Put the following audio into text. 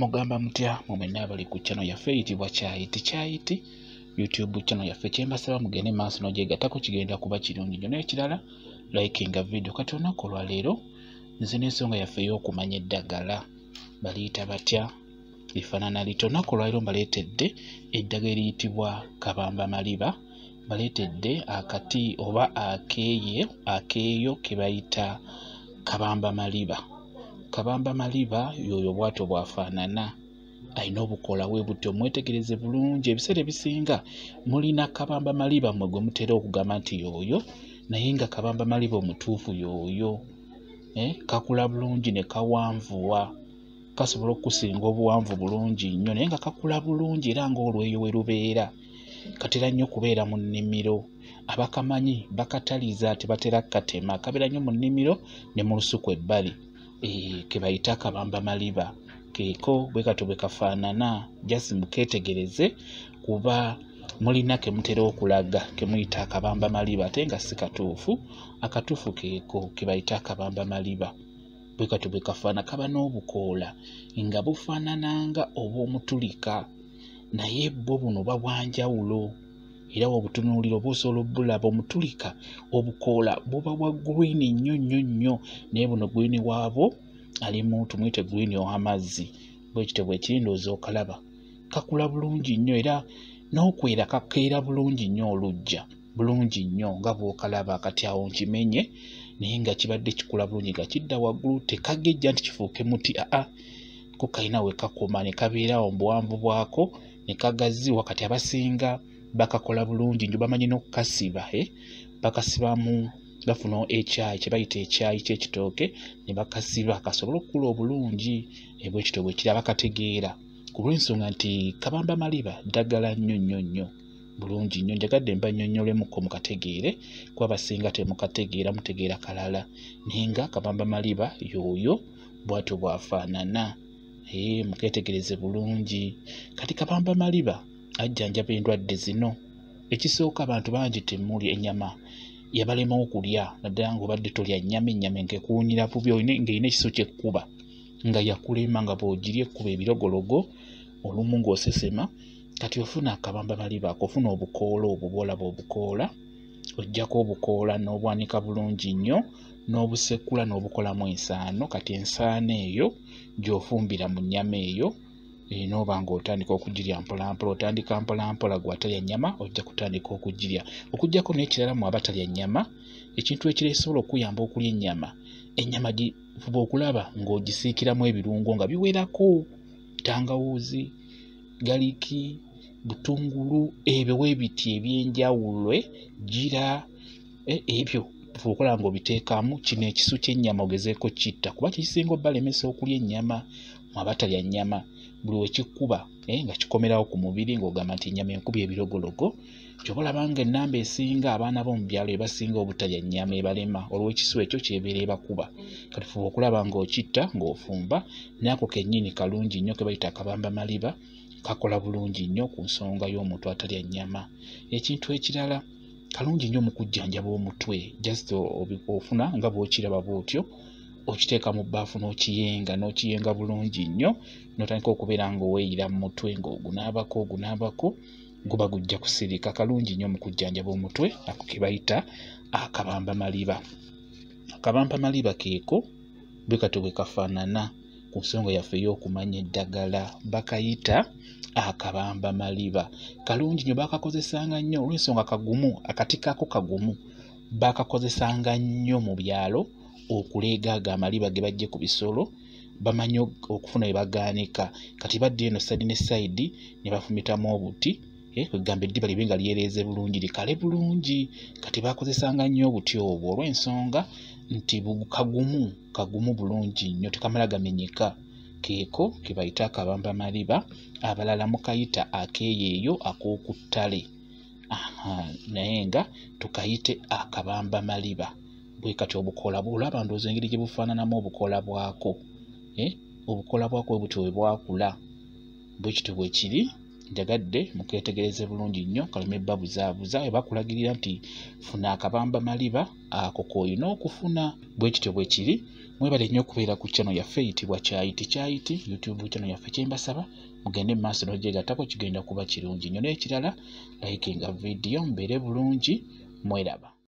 Mugamba mutya mwenna abali ku channel yaffe eyitibwa Kyayiti YouTube channel yaffe kyembasaba mugende maaso n'ogyegattako kigenda kuba kirungi nnyo n'ekirala likinga video kati olunaku olwaleero nze n'ensonga yaffe ey'okumanya eddagala baliyita batya lifaanana litya. Olunaku olwaleero mbaleetedde eddagala eriyitibwa kabambamaliba, mbaleetedde akati oba akeeyo ke bayita kabambamaliba. Kabambamaliba yoyo bwatyo bwafaanana, alina obukoola bwe butyo, mwetegereze bulungi. Ebiseera ebisinga mulina kabambamaliba mmwe gwe mutera okugamba nti yooyo, naye nga kabambamaliba omutuufu yooyo. Kakula bulungi ne kawanvuwa, kasobola okusinga obuwanvu bulungi nnyo, naye nga kakula bulungi era ng'olweyo we lubeera. Katera nnyo kubeera mu nnimiro, abakamanyi bakataliza tebatera katema, kabeera nnyo mu nnimiro ne mu lusuku ebbali. Ke bayita kabambamaliba keeko bwe katyo bwe kafaanana, just mukeetegereze kuba mulina ke mutera okulaga ke muyita akabambamaliba ate nga si katuufu. Akatuufu keeko ke bayita akabambamaliba, bwe katyo bwe kafaana. Kaba n'obukoola nga bufaanananga obw'omutulika naye bwo buno babwanjawulo, era wobutunuulira oba osobola obbulaba. Omutulika obukoola buba bwa green nnyo nnyo nnyo, naye buno green waabwo alimu tumuyite green ow'amazzi, bwe kityo bwe kiri ndowooza okalaba. Kakula bulungi nnyo era n'okwera kakeera bulungi nnyo, oluggya bulungi nnyo nga bw'okalaba. Kati awo nkimenye naye nga kibadde kikula bulungi nga kidda waggulu, tekagejja nti kifuuke muti, ko kalina we kakoma ne kabeerawo mu buwanvu bwako ne kagaziwa. Kati abasinga bakakola bulungi nnyo, bamanyi n'okukasiba, bakasibamu bafuna ekyayi kye bayita ekyayi ky'ekitooke ne bakasiba kasobole okukula obulungi. Bwe kityo bwe kiri, abakategeera ku lw'ensonga nti kabambamaliba ddagala nnyo nnyo nnyo bulungi nnyo. Njagadde mbannyonnyolemuko mukategeere, kuba abasinga temukategeera, mutegeera kalala, naye nga kabambamaliba yooyo bw'atyo bwafaanana. Mukeetegereze bulungi. Kati kabambamaliba ajjanjaba endwadde zino. Ekisooka abantu bangi temuli ennyama yabalema okulya, naddala ng'obadde tolya nnyama, ennyama enkekuwunyira bubi ng'erina ekiso ky'ekkuba nga yakulema, nga bw'ogirya ekkuba ebirogologo olumu ng'osesema. Kati ofuna akabambamaliba ako, ofuna obukoola obwo bw'olaba obukoola, oggyako obukoola n'obwanika bulungi nnyo n'obusekula n'obukolamu ensaano. Kati ensaano eyo gy'ofumbira mu nnyama eyo, n'oba ng'otandika okugirya mpolampola, otandika mpolampola gwe atalya nnyama ojja kutandika okugirya. Okuggyako n'ekirala mu abatalya nnyama, ekintu ekireesobola okuyamba okulya ennyama, ennyama fuba okulaba ng'ogisiikiramu ebirungo nga biwerako, tangawuuzi, galiki, butungulu, ebyo weebiti ebyenjawulo, gira, ebyo fuba okulaba ng'obiteekamu. Kino ekisu ky'ennyama ogezeeko kitta, kuba kisinga obbalemesa okulya ennyama mu abatalya nnyama. Buli wekikuba nga kikomerawo ku mubiri ng'ogamba nti ennyama enkubye ebirogologo, ky'oba olaba ng'ennamba esinga abaana b'omu byalo ebasinga obutalya nnyama ebalema, olw'ekisu ekyo ky'ebeera ebakuba. Kati fuba okulaba ng'okitta ng'ofumba. N'ako kennyini kalungi nnyo ke bayita akabambamaliba, kakola bulungi nnyo ku nsonga y'omuntu atalya nnyama. Ekintu ekirala kalungi nnyo mu kujjanjaba omutwe, just ofuna nga bw'okiraba bw'otyo, okiteeka mu bbaafu n'okiyenga bulungi nnyo, n'otandika okubeera ng'oweeyira mu mutwe ng'ogunaabako, guba gujja kusirika. Kalungi nnyo mu kujjanjaba omutwe, ako ke bayita akabambamaliba. Akabambamaliba keeko bwe katyo bwe kafaanana. Ku nsonga yaffe ey'okumanya eddagala bakayita akabambamaliba. Kalungi nnyo, bakakozesanga nnyo olw'ensonga kagumu, akati kaako kagumu, bakakozesanga nnyo mu byalo okuleega ago amaliba ge bajje ku bisolo. Bamanyi okufuna we bagaanika. Kati badde eno sayidi ne sayidi ne bafumitamu obuti, kwegamba eddiba libe nga lyereeze bulungi, likale bulungi. Kati bakozesanga nnyo obuti obwo olw'ensonga nti kagumu bulungi nnyo, tekamala gamenyeka. Keeko ke bayita akabambamaliba, abalala mukayita akeeyeeyo ak'oku ttale, naye nga tukayite akabambamaliba. Bwe kati obukoola bw'olaba ndowooza engeri gye bufaananamu obukoola bwako, obukoola bwako bwe butyo bwe bwakula, bwe kityo bwe kiri. Njagadde mukeetegereze bulungi nnyo, kaleme bbabuzaabuza. We bakulagirira nti funa akabambamaliba ako koyina okufuna. Bwe kityo bwe kiri. Mwebale nnyo okubeera ku channel yaffe eyitibwa Kyayiti YouTube channel yaffe. Kyembasaba mugende mu maaso n'ogyegattako, kigenda kuba kirungi nnyo. N'ekirala likinga video, mbeere bulungi, mweraba.